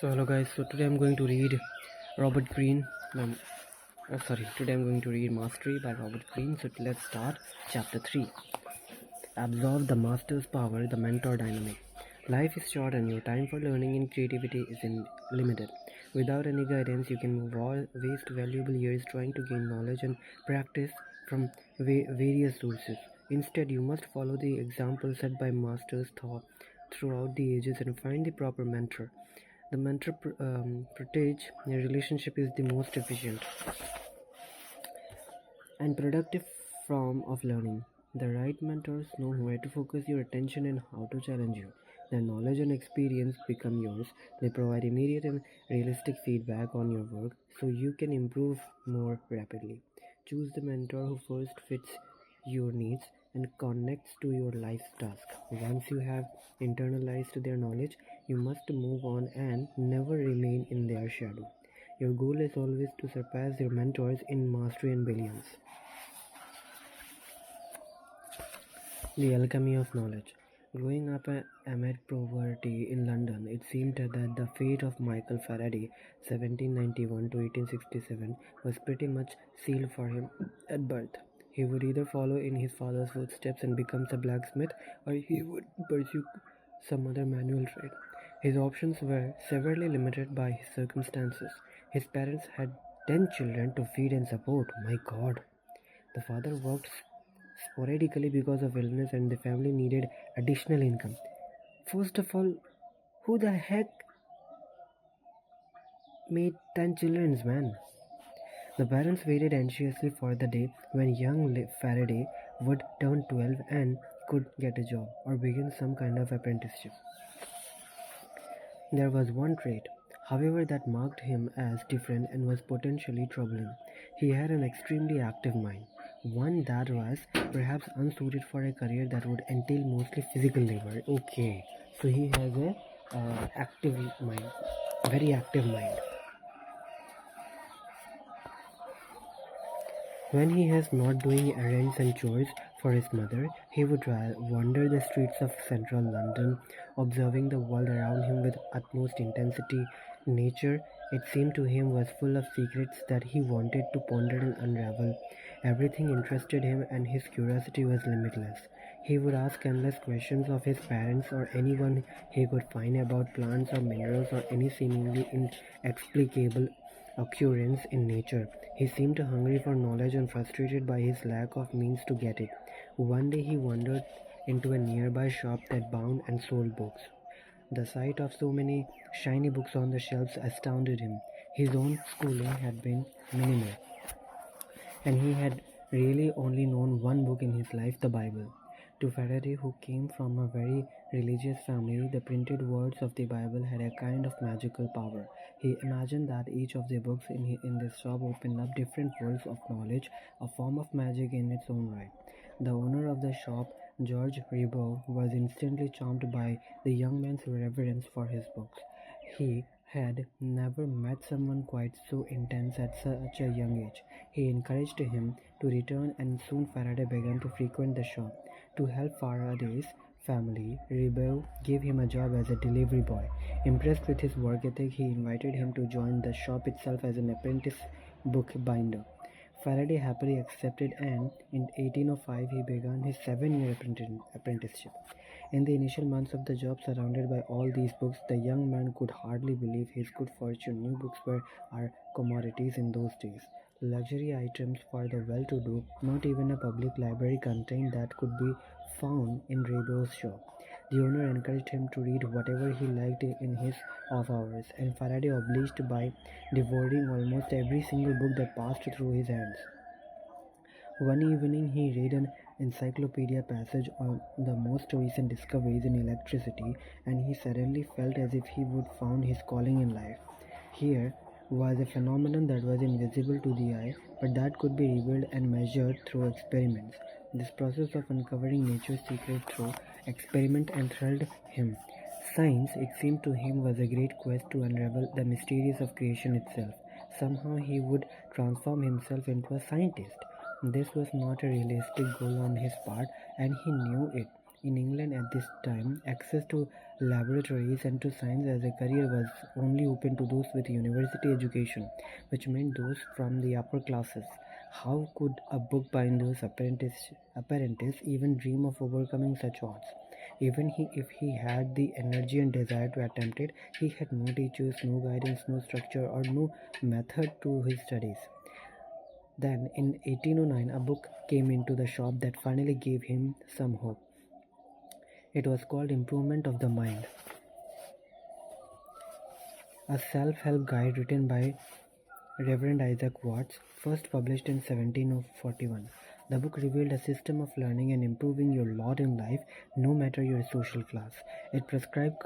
So hello guys, so today I'm going to read Robert Greene. Today I'm going to read Mastery by Robert Greene. So let's start chapter 3. Absorb the master's power, the mentor dynamic. Life is short and your time for learning and creativity is limited. Without any guidance, you can waste valuable years trying to gain knowledge and practice from various sources. Instead, you must follow the example set by masters throughout the ages and find the proper mentor. The mentor-protege relationship is the most efficient and productive form of learning. The right mentors know where to focus your attention and how to challenge you. Their knowledge and experience become yours. They provide immediate and realistic feedback on your work so you can improve more rapidly. Choose the mentor who first fits your needs and connects to your life's task. Once you have internalized their knowledge, you must move on and never remain in their shadow. Your goal is always to surpass your mentors in mastery and brilliance. The alchemy of knowledge. Growing up amid poverty in London, it seemed that the fate of Michael Faraday, 1791 to 1867, was pretty much sealed for him at birth. He would either follow in his father's footsteps and become a blacksmith, or he would pursue some other manual trade. His options were severely limited by his circumstances. His parents had 10 children to feed and support. My God. The father worked sporadically because of illness and the family needed additional income. First of all, who the heck made 10 children, man? The parents waited anxiously for the day when young Faraday would turn 12 and could get a job or begin some kind of apprenticeship. There was one trait, however, that marked him as different and was potentially troubling. He had an extremely active mind, one that was perhaps unsuited for a career that would entail mostly physical labor. Okay, so he has a active mind, very active mind. When he is not doing errands and chores for his mother, he would wander the streets of central London, observing the world around him with utmost intensity. Nature, it seemed to him, was full of secrets that he wanted to ponder and unravel. Everything interested him and his curiosity was limitless. He would ask endless questions of his parents or anyone he could find about plants or minerals or any seemingly inexplicable occurrence in nature. He seemed hungry for knowledge and frustrated by his lack of means to get it. One day he wandered into a nearby shop that bound and sold books. The sight of so many shiny books on the shelves astounded him. His own schooling had been minimal, and he had really only known one book in his life, the Bible. To Faraday, who came from a very religious family, the printed words of the Bible had a kind of magical power. He imagined that each of the books in this shop opened up different worlds of knowledge, a form of magic in its own right. The owner of the shop, George Ribot, was instantly charmed by the young man's reverence for his books. He had never met someone quite so intense at such a young age. He encouraged him to return, and soon Faraday began to frequent the shop. To help Faraday's family, Ribot gave him a job as a delivery boy. Impressed with his work ethic, he invited him to join the shop itself as an apprentice bookbinder. Faraday happily accepted, and in 1805 he began his 7-year apprenticeship. In the initial months of the job, surrounded by all these books, the young man could hardly believe his good fortune. New books were commodities in those days, luxury items for the well-to-do. Not even a public library contained that could be found in Ribot's shop. The owner encouraged him to read whatever he liked in his off hours, and Faraday obliged by devouring almost every single book that passed through his hands. One evening he read an encyclopedia passage on the most recent discoveries in electricity, and he suddenly felt as if he would found his calling in life. Here was a phenomenon that was invisible to the eye, but that could be revealed and measured through experiments. This process of uncovering nature's secret through experiment enthralled him. Science, it seemed to him, was a great quest to unravel the mysteries of creation itself. Somehow he would transform himself into a scientist. This was not a realistic goal on his part, and he knew it, In England at this time, access to laboratories and to science as a career was only open to those with university education, which meant those from the upper classes. How could a bookbinder's apprentice even dream of overcoming such odds? If he had the energy and desire to attempt it, he had no teachers, no guidance, no structure, or no method to his studies. Then, in 1809, a book came into the shop that finally gave him some hope. It was called Improvement of the Mind, a self-help guide written by Reverend Isaac Watts, first published in 1741. The book revealed a system of learning and improving your lot in life, no matter your social class. It prescribed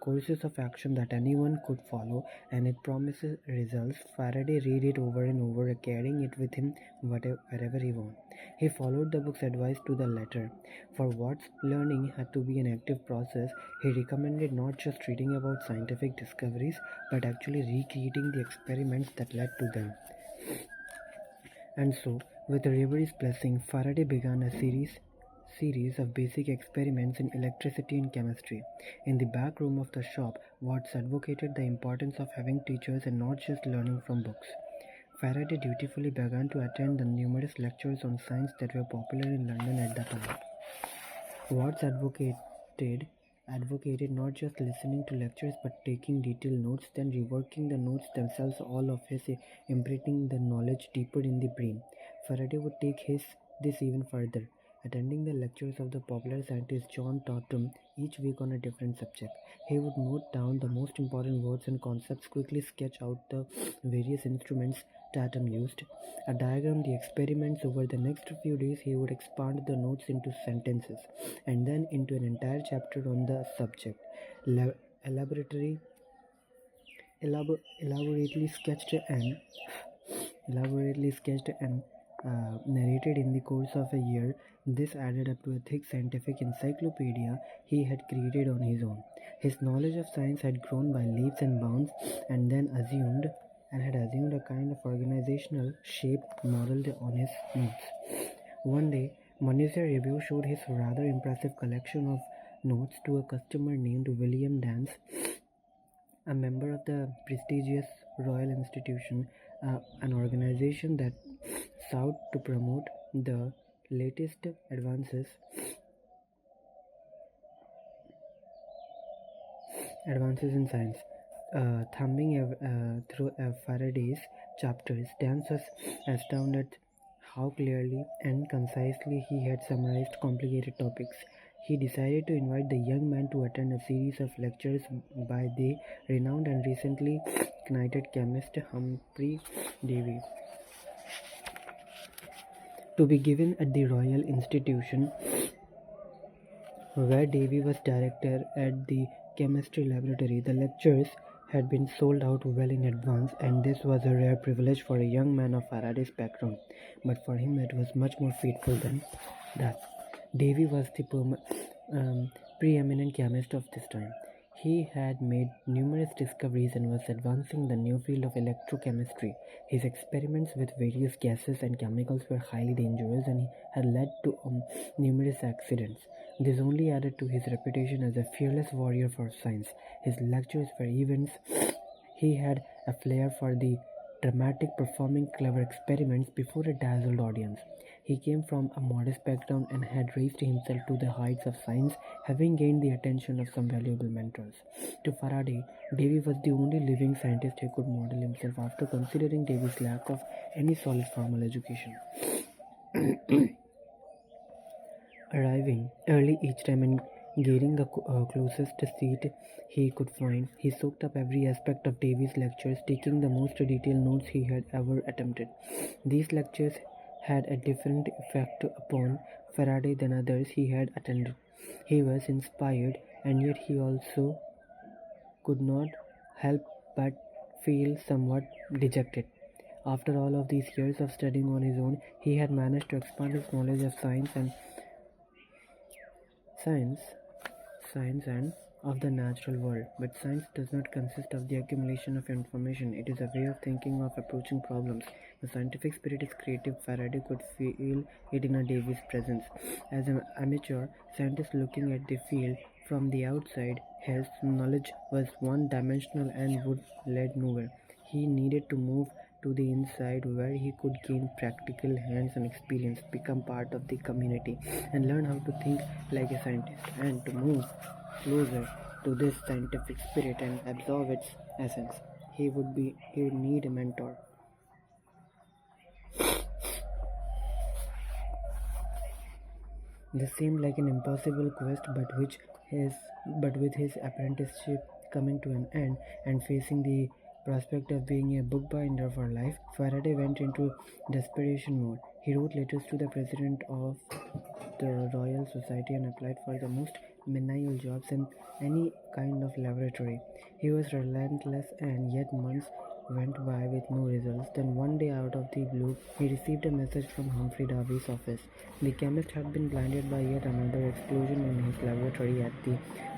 courses of action that anyone could follow, and it promises results. Faraday read it over and over, carrying it with him wherever he went. He followed the book's advice to the letter. For Watts, learning had to be an active process. He recommended not just reading about scientific discoveries, but actually recreating the experiments that led to them. And so, with Revery's blessing, Faraday began a series of basic experiments in electricity and chemistry. In the back room of the shop, Watts advocated the importance of having teachers and not just learning from books. Faraday dutifully began to attend the numerous lectures on science that were popular in London at the time. Watts advocated not just listening to lectures but taking detailed notes, then reworking the notes themselves, all of his imprinting the knowledge deeper in the brain. Faraday would take this even further, attending the lectures of the popular scientist John Topham each week on a different subject. He would note down the most important words and concepts, quickly sketch out the various instruments Tatum used, a diagram the experiments. Over the next few days he would expand the notes into sentences and then into an entire chapter on the subject, elaborately sketched and narrated in the course of a year. This added up to a thick scientific encyclopedia he had created on his own. His knowledge of science had grown by leaps and bounds and had assumed a kind of organizational shape modeled on his notes. One day, Monsieur Review showed his rather impressive collection of notes to a customer named William Dance, a member of the prestigious Royal Institution, an organization that sought to promote the latest advances in science. Thumbing through Faraday's chapters, Dance was astounded how clearly and concisely he had summarized complicated topics. He decided to invite the young man to attend a series of lectures by the renowned and recently knighted chemist Humphrey Davy, to be given at the Royal Institution, where Davy was director at the chemistry laboratory. The lectures had been sold out well in advance, and this was a rare privilege for a young man of Faraday's background. But for him it was much more fateful than that. Davy was the preeminent chemist of this time. He had made numerous discoveries and was advancing the new field of electrochemistry. His experiments with various gases and chemicals were highly dangerous and had led to numerous accidents. This only added to his reputation as a fearless warrior for science. His lectures were events. He had a flair for the dramatic, performing clever experiments before a dazzled audience. He came from a modest background and had raised himself to the heights of science, having gained the attention of some valuable mentors. To Faraday, Davy was the only living scientist who could model himself after considering Davy's lack of any solid formal education. Arriving early each time and gaining the closest seat he could find, he soaked up every aspect of Davy's lectures, taking the most detailed notes he had ever attempted. These lectures had a different effect upon Faraday than others he had attended. He was inspired, and yet he also could not help but feel somewhat dejected. After all of these years of studying on his own, he had managed to expand his knowledge of science and of the natural world. But science does not consist of the accumulation of information, it is a way of thinking, of approaching problems. The scientific spirit is creative. Faraday could feel it in a Davy's presence. As an amateur scientist looking at the field from the outside, his knowledge was one dimensional and would lead nowhere. He needed to move to the inside where he could gain practical hands-on experience, become part of the community, and learn how to think like a scientist. And to move closer to this scientific spirit and absorb its essence, he would need a mentor. This seemed like an impossible quest, but with his apprenticeship coming to an end and facing the prospect of being a bookbinder for life, Faraday went into desperation mode. He wrote letters to the president of the Royal Society and applied for the most menial jobs in any kind of laboratory. He was relentless, and yet months went by with no results. Then one day, out of the blue, he received a message from Humphrey Davy's office. The chemist had been blinded by yet another explosion in his laboratory at the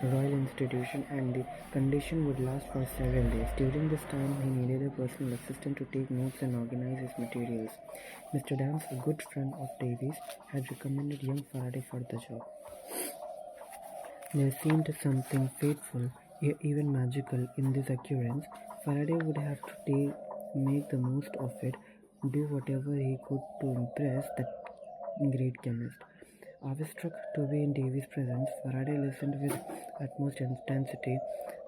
Royal Institution, and the condition would last for several days. During this time, he needed a personal assistant to take notes and organize his materials. Mr. Dance, a good friend of Davy's, had recommended young Faraday for the job. There seemed something fateful, even magical, in this occurrence. Faraday would have to make the most of it, do whatever he could to impress that great chemist. Awestruck to be in Davy's presence, Faraday listened with utmost intensity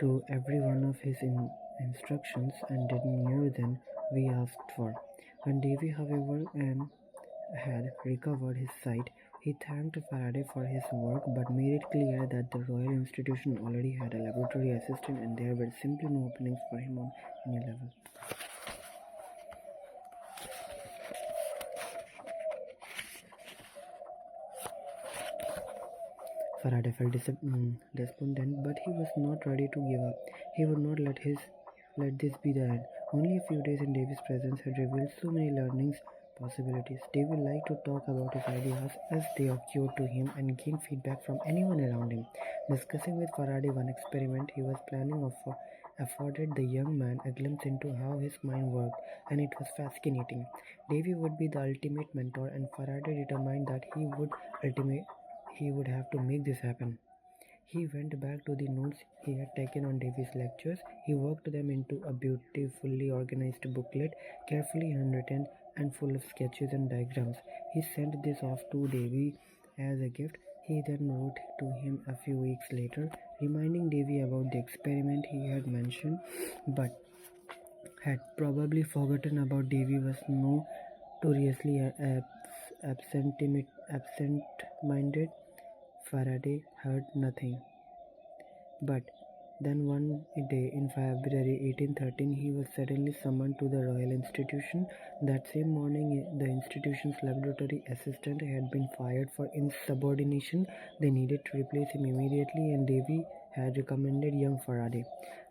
to every one of his instructions and did more than we asked for. When Davy, however, had recovered his sight, he thanked Faraday for his work but made it clear that the Royal Institution already had a laboratory assistant and there were simply no openings for him on any level. Faraday felt despondent, but he was not ready to give up. He would not let this be the end. Only a few days in Davy's presence had revealed so many learnings possibilities. Davy liked to talk about his ideas as they occurred to him and gain feedback from anyone around him. Discussing with Faraday one experiment he was planning afforded the young man a glimpse into how his mind worked, and it was fascinating. Davy would be the ultimate mentor, and Faraday determined that he would have to make this happen. He went back to the notes he had taken on Davy's lectures. He worked them into a beautifully organized booklet, carefully handwritten and full of sketches and diagrams. He sent this off to Davy as a gift. He then wrote to him a few weeks later, reminding Davy about the experiment he had mentioned, but had probably forgotten about. Davy was notoriously absent-minded. Faraday heard nothing. But then one day in February 1813 he was suddenly summoned to the Royal Institution. That same morning the institution's laboratory assistant had been fired for insubordination. They needed to replace him immediately, and Davy had recommended young Faraday.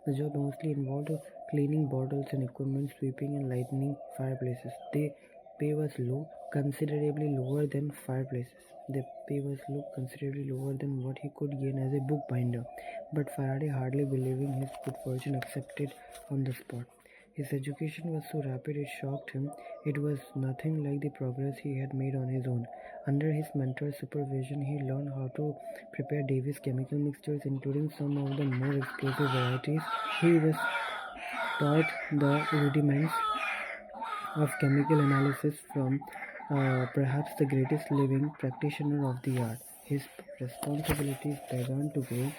The job mostly involved cleaning bottles and equipment, sweeping and lighting fireplaces. The pay was considerably lower than what he could gain as a bookbinder. But Faraday, hardly believing his good fortune, accepted on the spot. His education was so rapid it shocked him. It was nothing like the progress he had made on his own. Under his mentor's supervision, he learned how to prepare Davy's chemical mixtures, including some of the more explosive varieties. He was taught the rudiments of chemical analysis from perhaps the greatest living practitioner of the art. His responsibilities began to grow,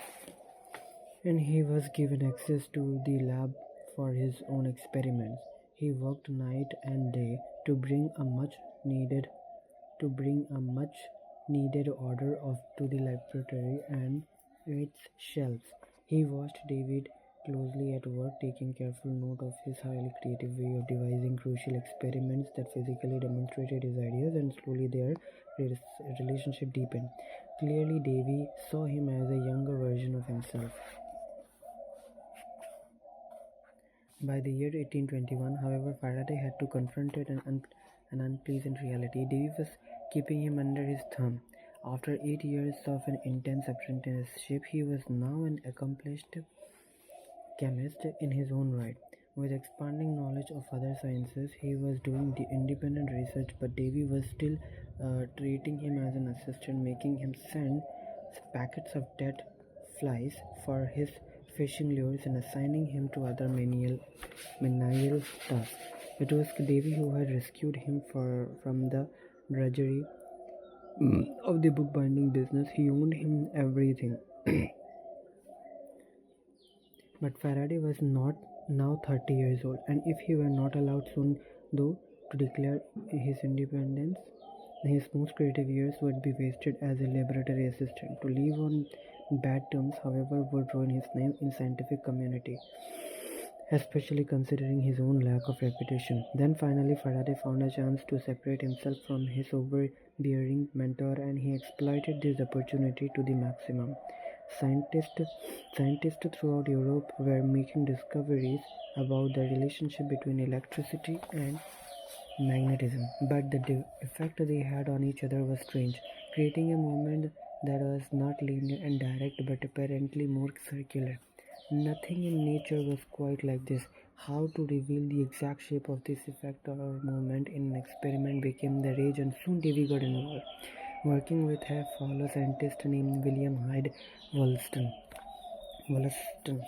and he was given access to the lab for his own experiments. He worked night and day to bring a much needed order to the laboratory and its shelves. He watched David closely at work, taking careful note of his highly creative way of devising crucial experiments that physically demonstrated his ideas, and slowly their relationship deepened. Clearly, Davy saw him as a younger version of himself. By the year 1821, however, Faraday had to confront an unpleasant reality. Davy was keeping him under his thumb. After 8 years of an intense apprenticeship, he was now an accomplished chemist in his own right. With expanding knowledge of other sciences, he was doing the independent research, but Davy was still treating him as an assistant, making him send packets of dead flies for his fishing lures and assigning him to other menial tasks. It was Davy who had rescued him from the drudgery of the bookbinding business. He owned him everything. But Faraday was not now 30 years old, and if he were not allowed soon, though, to declare his independence, his most creative years would be wasted as a laboratory assistant. To leave on bad terms, however, would ruin his name in scientific community, especially considering his own lack of reputation. Then finally Faraday found a chance to separate himself from his overbearing mentor, and he exploited this opportunity to the maximum. Scientists, scientists throughout Europe were making discoveries about the relationship between electricity and magnetism, but the effect they had on each other was strange, creating a movement that was not linear and direct but apparently more circular. Nothing in nature was quite like this. How to reveal the exact shape of this effect or movement in an experiment became the rage, and soon Davy got involved, working with a fellow scientist named William Hyde Wollaston. Wollaston.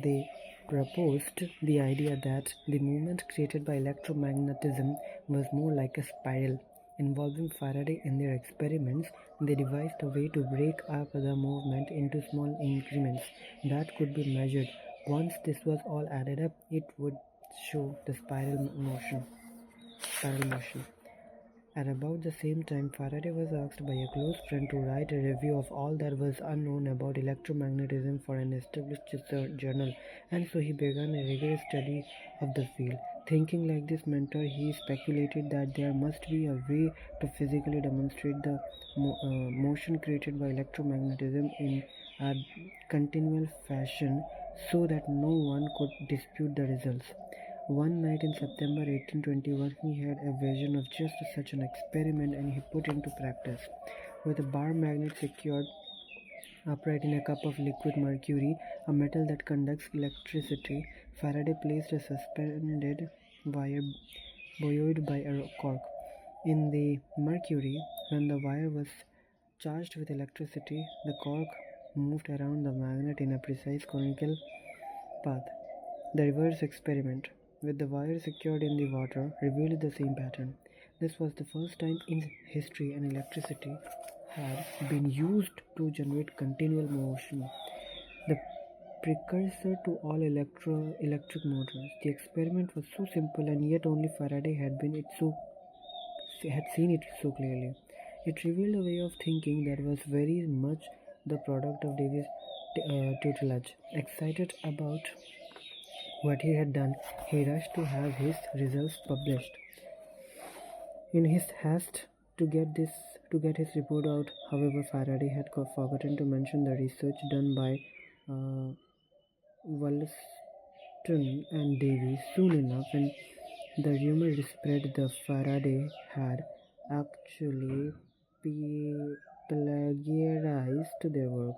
They proposed the idea that the movement created by electromagnetism was more like a spiral. Involving Faraday in their experiments, they devised a way to break up the movement into small increments that could be measured. Once this was all added up, it would show the Spiral motion. At about the same time, Faraday was asked by a close friend to write a review of all that was unknown about electromagnetism for an established journal, and so he began a rigorous study of the field. Thinking like this mentor, he speculated that there must be a way to physically demonstrate the motion created by electromagnetism in a continual fashion so that no one could dispute the results. One night in September 1821, he had a vision of just such an experiment, and he put into practice. With a bar magnet secured upright in a cup of liquid mercury, a metal that conducts electricity, Faraday placed a suspended wire buoyed by a cork in the mercury. When the wire was charged with electricity, the cork moved around the magnet in a precise conical path. The reverse experiment, with the wire secured in the water, revealed the same pattern. This was the first time in history an electricity had been used to generate continual motion, the precursor to all electric motors. The experiment was so simple, and yet only Faraday had seen it so clearly. It revealed a way of thinking that was very much the product of Davis' tutelage. Excited about what he had done, he rushed to have his results published. In his haste to get his report out, however, Faraday had forgotten to mention the research done by uh, Wollaston and Davy. Soon enough, when the rumor spread, the Faraday had actually plagiarized their work.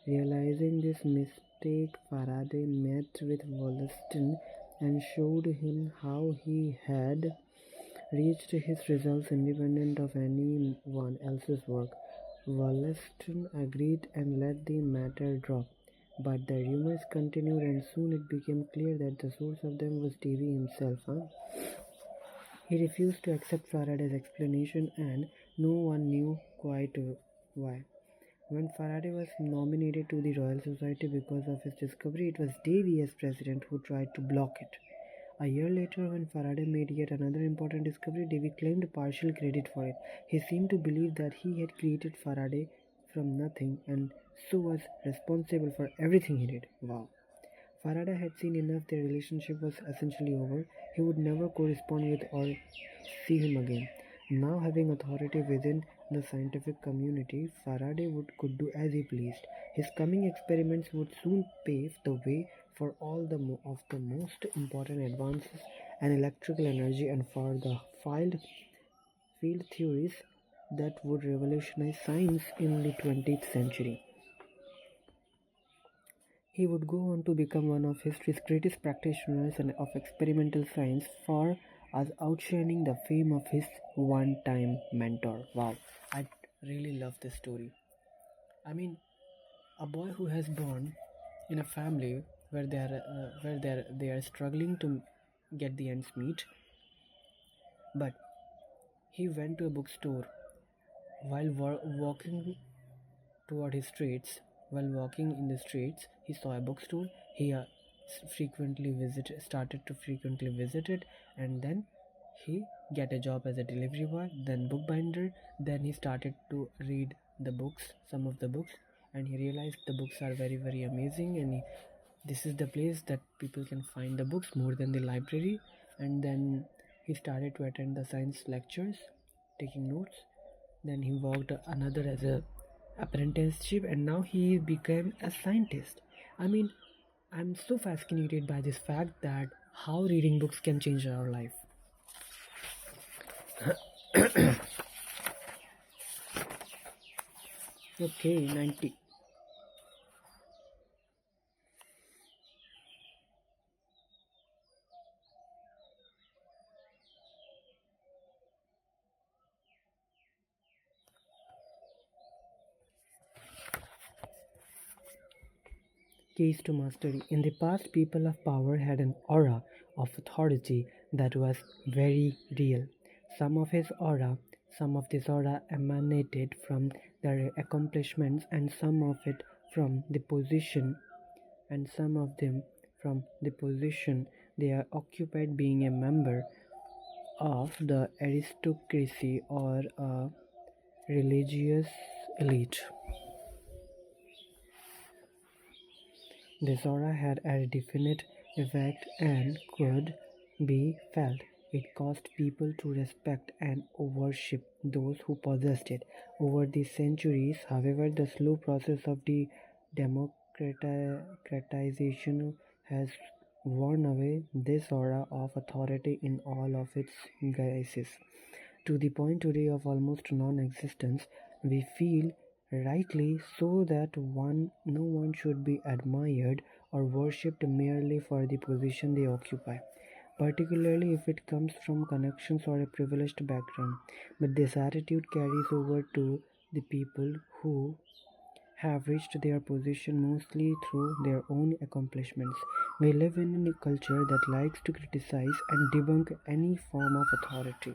Realizing this mistake, Faraday met with Wollaston and showed him how he had reached his results independent of anyone else's work. Wollaston agreed and let the matter drop. But the rumors continued, and soon it became clear that the source of them was Davy himself. He refused to accept Faraday's explanation, and no one knew quite why. When Faraday was nominated to the Royal Society because of his discovery, it was Davy as president who tried to block it. A year later, when Faraday made yet another important discovery, Davy claimed partial credit for it. He seemed to believe that he had created Faraday from nothing and so was responsible for everything he did. Wow. Faraday had seen enough, their relationship was essentially over. He would never correspond with or see him again. Now, having authority within the scientific community, could do as he pleased. His coming experiments would soon pave the way for all of the most important advances in electrical energy and for the field theories that would revolutionize science in the 20th century. He would go on to become one of history's greatest practitioners and of experimental science, far as outshining the fame of his one-time mentor. Wow, I really love this story. I mean, a boy who has born in a family where they are struggling to get the ends meet, but he went to a bookstore while walking toward his streets. While walking in the streets, he saw a bookstore. He started to frequently visit it, and then he get a job as a delivery boy, then bookbinder. Then he started to read the books, some of the books, and he realized the books are very, very amazing, and this is the place that people can find the books more than the library. And then he started to attend the science lectures, taking notes. Then he worked another as a apprenticeship, and now he became a scientist. I mean, I'm so fascinated by this fact that how reading books can change our life. Okay, 90. Keys to mastery. In the past, people of power had an aura of authority that was very real. Some of his aura, some of this aura emanated from their accomplishments, and some of it from the position, and some of them from the position they are occupied, being a member of the aristocracy or a religious elite. This aura had a definite effect and could be felt. It caused people to respect and worship those who possessed it. Over the centuries, however, the slow process of the democratization has worn away this aura of authority in all of its guises. To the point today of almost non-existence, we feel rightly so that no one should be admired or worshipped merely for the position they occupy, particularly if it comes from connections or a privileged background. But this attitude carries over to the people who have reached their position mostly through their own accomplishments. We live in a culture that likes to criticize and debunk any form of authority.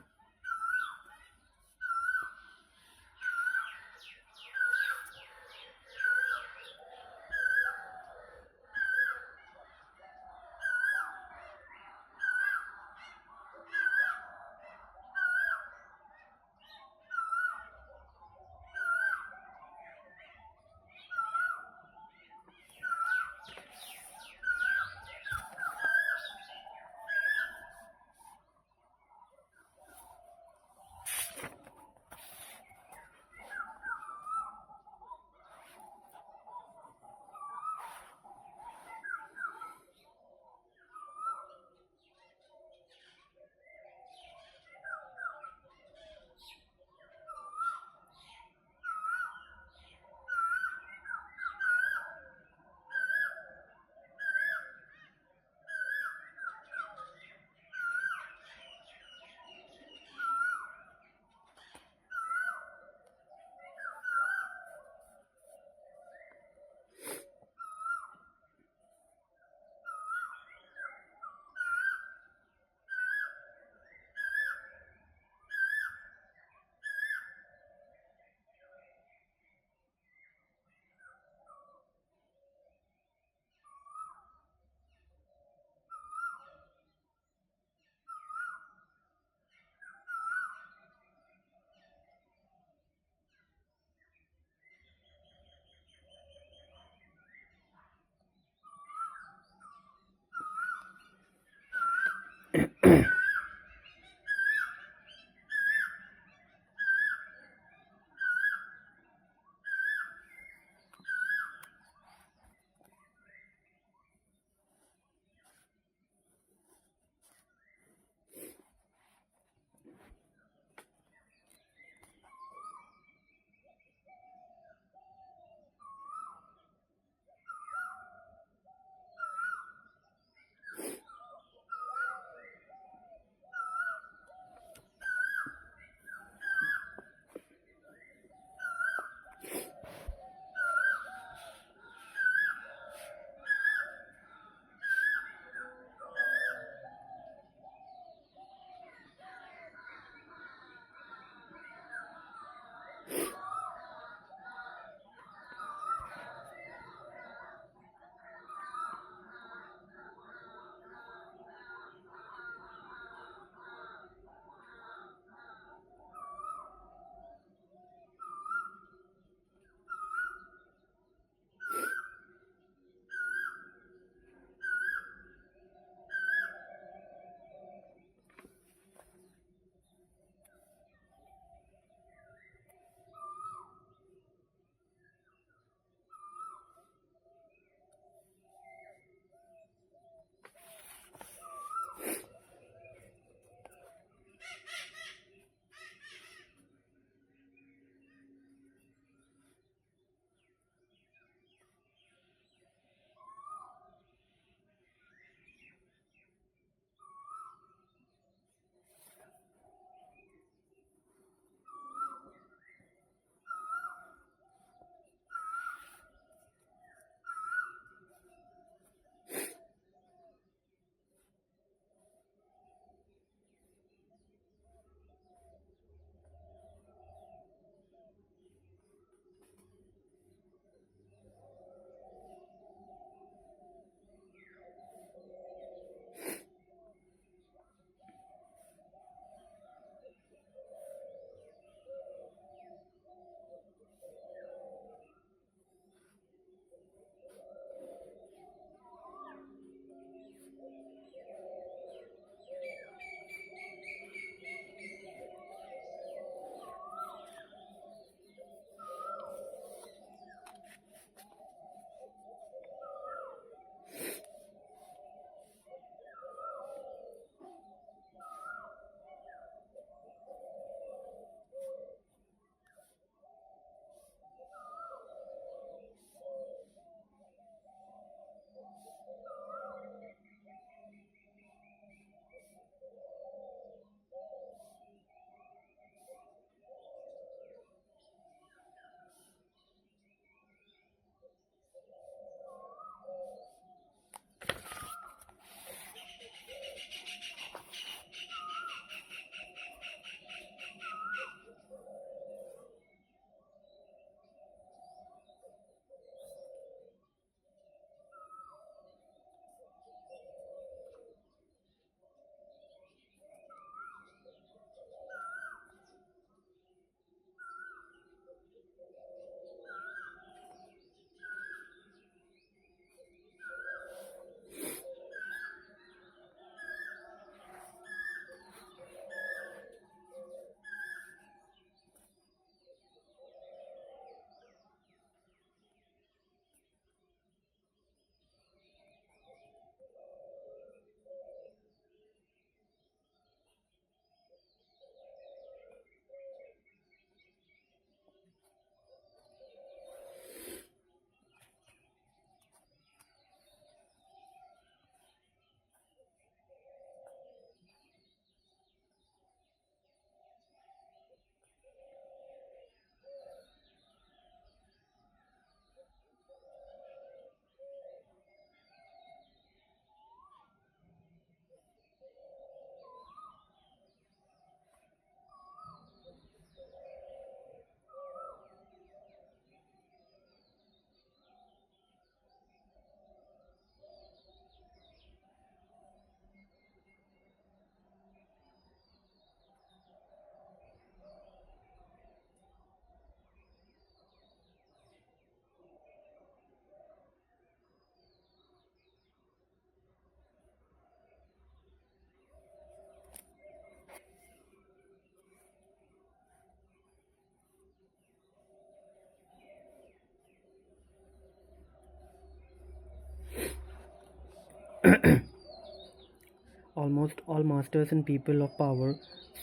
Almost all masters and people of power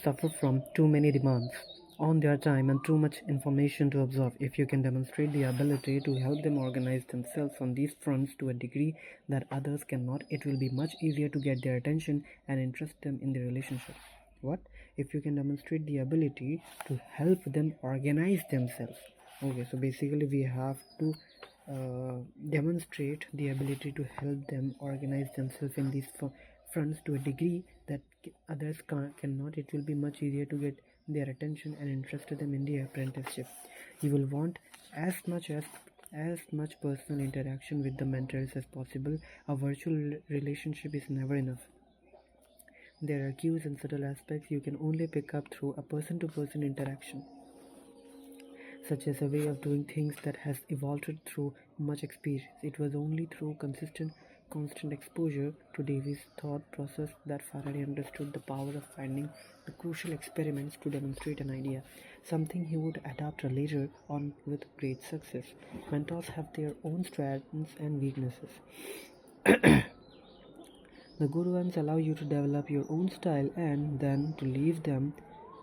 suffer from too many demands on their time and too much information to absorb. If you can demonstrate the ability to help them organize themselves on these fronts to a degree that others cannot, it will be much easier to get their attention and interest them in the relationship. What? If you can demonstrate the ability to help them organize themselves. Okay, so basically we have to demonstrate the ability to help them organize themselves in these fronts to a degree that others cannot. It will be much easier to get their attention and interest them in the apprenticeship. You will want as much personal interaction with the mentors as possible. A virtual relationship is never enough. There are cues and subtle aspects you can only pick up through a person-to-person interaction, such as a way of doing things that has evolved through much experience. It was only through constant exposure to Davy's thought process that Faraday understood the power of finding the crucial experiments to demonstrate an idea, something he would adapt later on with great success. Mentors have their own strengths and weaknesses. The good ones allow you to develop your own style and then to leave them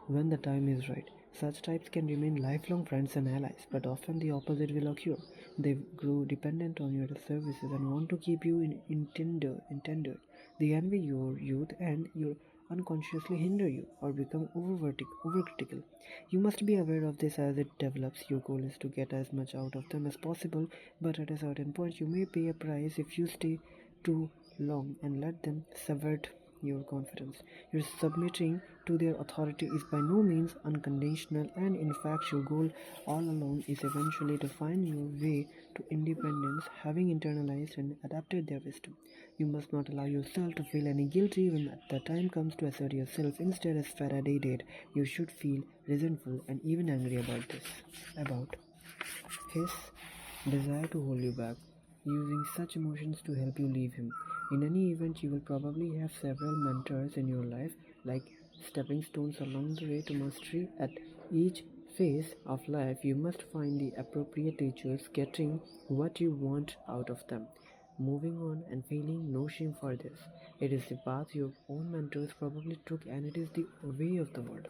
when the time is right. Such types can remain lifelong friends and allies, but often the opposite will occur. They grow dependent on your services and want to keep you intended. They envy your youth and you unconsciously hinder you or become overcritical. You must be aware of this as it develops. Your goal is to get as much out of them as possible, but at a certain point you may pay a price if you stay too long and let them subvert your confidence. Your submitting to their authority is by no means unconditional, and in fact, your goal all along is eventually to find your way to independence, having internalized and adapted their wisdom. You must not allow yourself to feel any guilty when the time comes to assert yourself. Instead, as Faraday did, you should feel resentful and even angry about his desire to hold you back, using such emotions to help you leave him. In any event, you will probably have several mentors in your life, like stepping stones along the way to mastery. At each phase of life, you must find the appropriate teachers, getting what you want out of them, moving on and feeling no shame for this. It is the path your own mentors probably took, and it is the way of the world.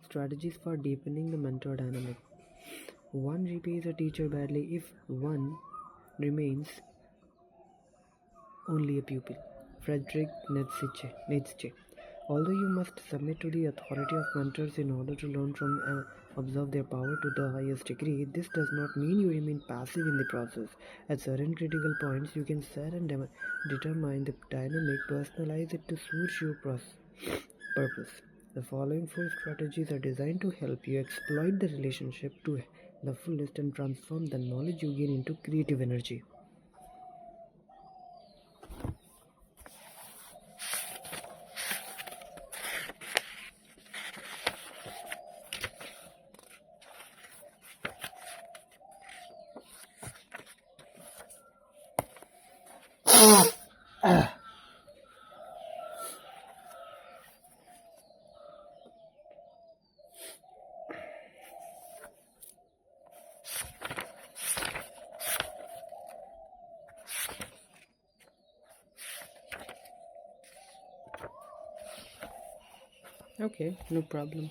Strategies for deepening the mentor dynamic. One repays a teacher badly if one remains only a pupil. Friedrich Nietzsche. Although you must submit to the authority of mentors in order to learn from and observe their power to the highest degree, this does not mean you remain passive in the process. At certain critical points, you can set and determine the dynamic, personalize it to suit your purpose. The following four strategies are designed to help you exploit the relationship to the fullest and transform the knowledge you gain into creative energy. Okay, no problem.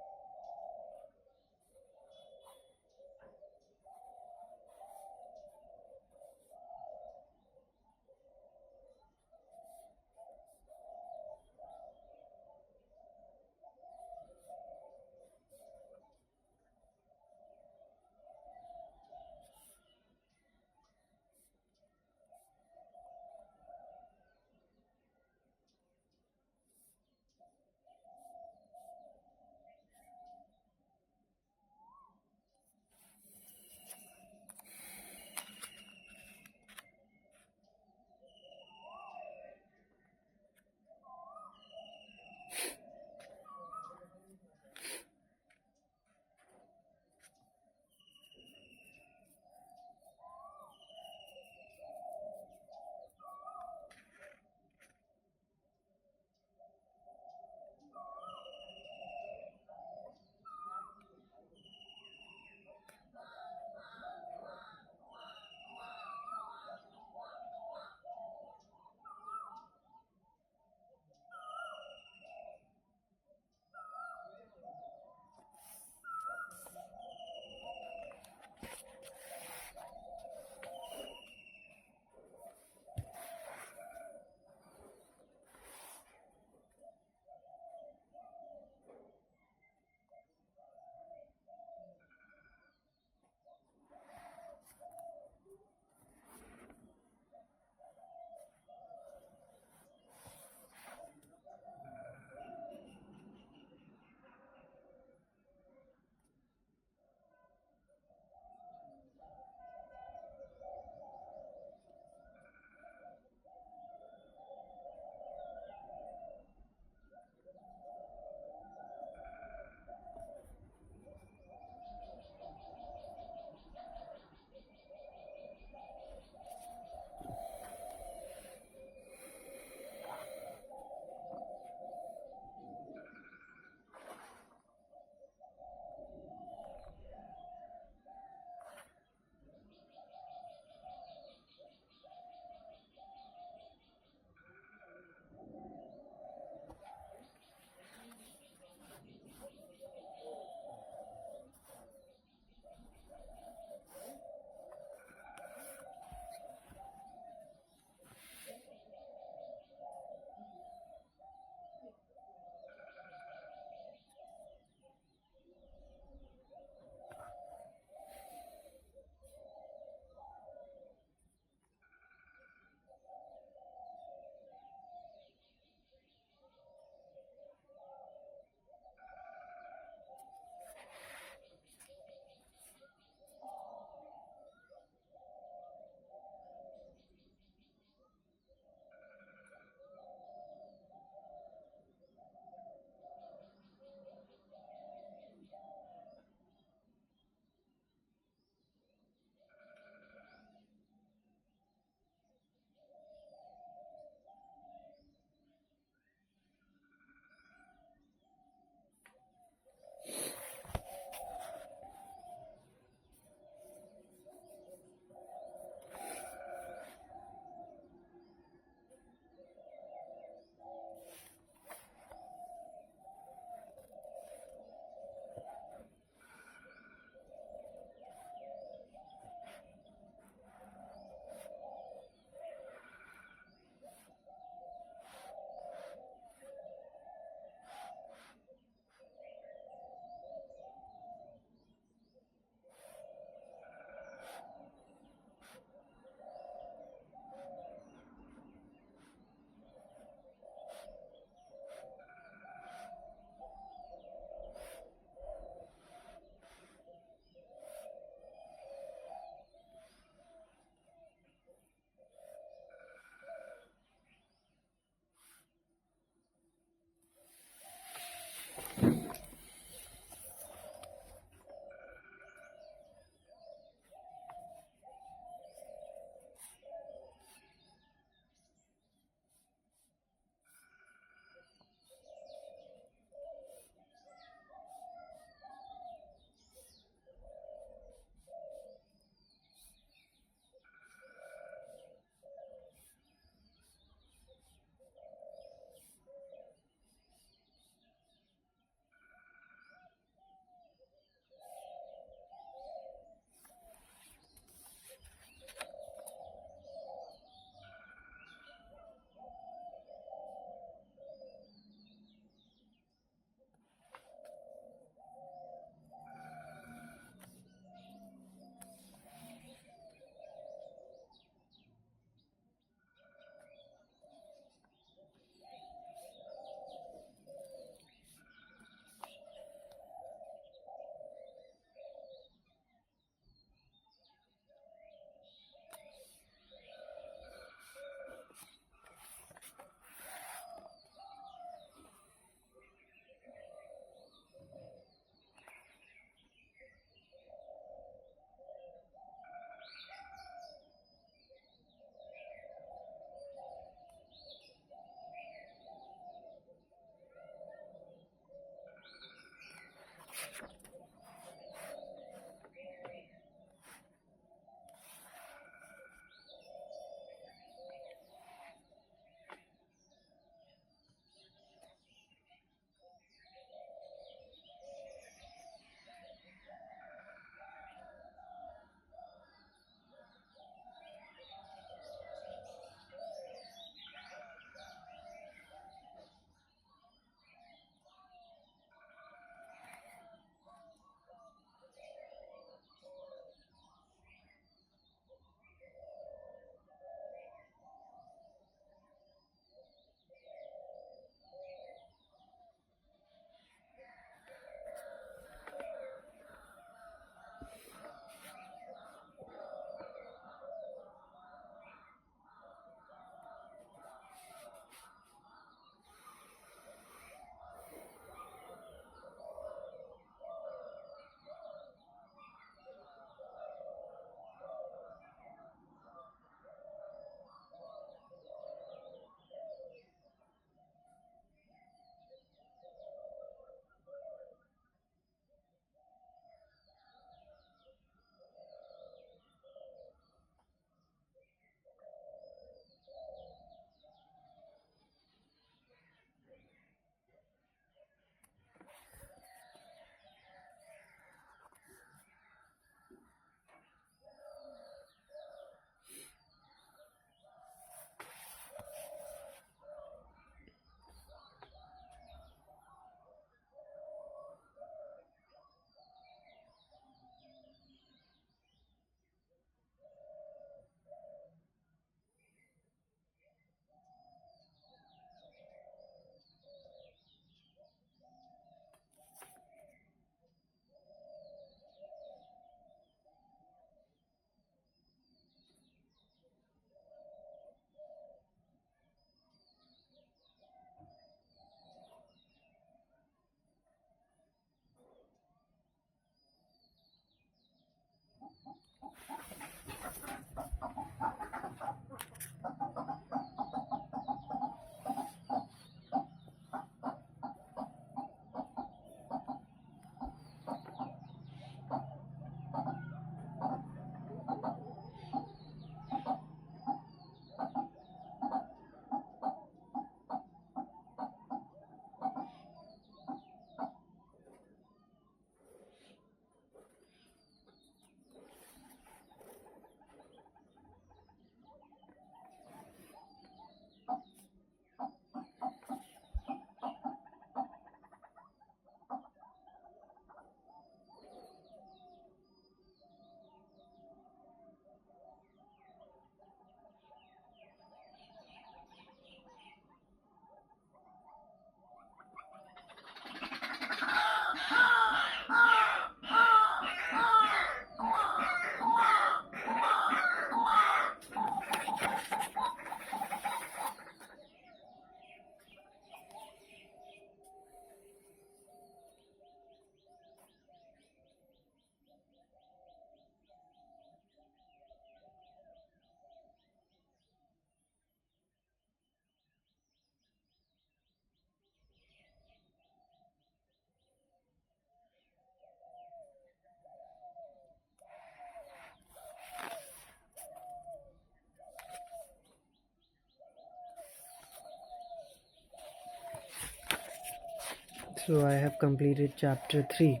So I have completed chapter 3.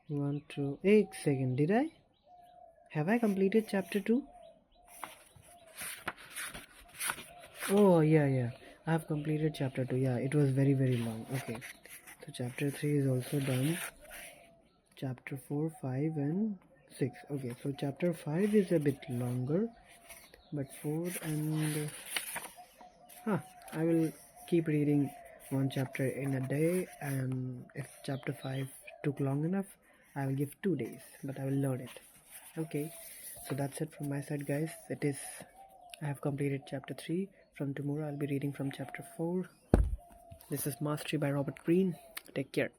1, 2, 8 second. Did I? Have I completed chapter 2? Oh, yeah. I have completed chapter 2. Yeah, it was very, very long. Okay. So chapter 3 is also done. Chapter 4, 5 and 6. Okay, so chapter 5 is a bit longer. But 4 and... I will keep reading one chapter in a day, and if chapter 5 took long enough, I will give 2 days, but I will learn it. Okay, so that's it from my side, guys. I have completed chapter 3. From tomorrow I'll be reading from chapter 4. This is Mastery by Robert Greene. Take care.